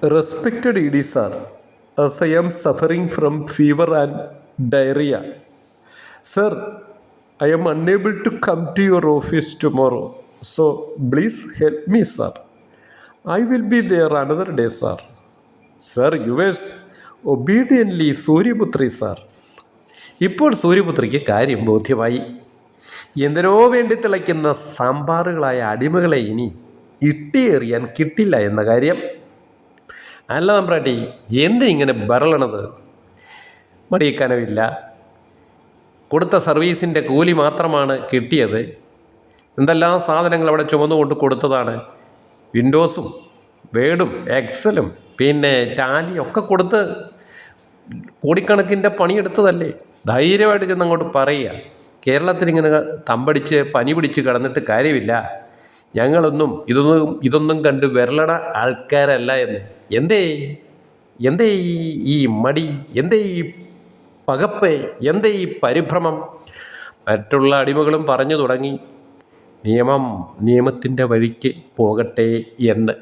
Respected ED sir, as I am suffering from fever and diarrhea, sir, I am unable to come to your office tomorrow. So please help me, sir. I will be there another day, sir. Sir, yours obediently Suryaputri sir. ഇപ്പോൾ സൂര്യപുത്രിക്ക് കാര്യം ബോധ്യമായി. എന്തിനോ വേണ്ടി തിളയ്ക്കുന്ന സാമ്പാറുകളായ അടിമകളെ ഇനി ഇട്ടിയെറിയാൻ കിട്ടില്ല എന്ന കാര്യം. അല്ല തമ്പ്രാട്ടി, എന്ത് ഇങ്ങനെ ബറളണത്? മടിക്കനവില്ല, കൊടുത്ത സർവീസിൻ്റെ കൂലി മാത്രമാണ് കിട്ടിയത്. എന്തെല്ലാം സാധനങ്ങൾ അവിടെ ചുമന്നുകൊണ്ട് കൊടുത്തതാണ്. വിൻഡോസും വേഡും എക്സലും പിന്നെ ടാലിയൊക്കെ കൊടുത്ത് കോടിക്കണക്കിൻ്റെ പണിയെടുത്തതല്ലേ. ധൈര്യമായിട്ട് ചെന്ന് അങ്ങോട്ട് പറയുക, കേരളത്തിലിങ്ങനെ തമ്പടിച്ച് പനി പിടിച്ച് കിടന്നിട്ട് കാര്യമില്ല, ഇതൊന്നും കണ്ട് വിരളണ ആൾക്കാരല്ല എന്ന്. എന്തേ ഈ മടി, എന്തേ ഈ പകപ്പ്, എന്തേ ഈ പരിഭ്രമം? മറ്റുള്ള അടിമകളും പറഞ്ഞു തുടങ്ങി, നിയമത്തിൻ്റെ വഴിക്ക് പോകട്ടെ എന്ന്.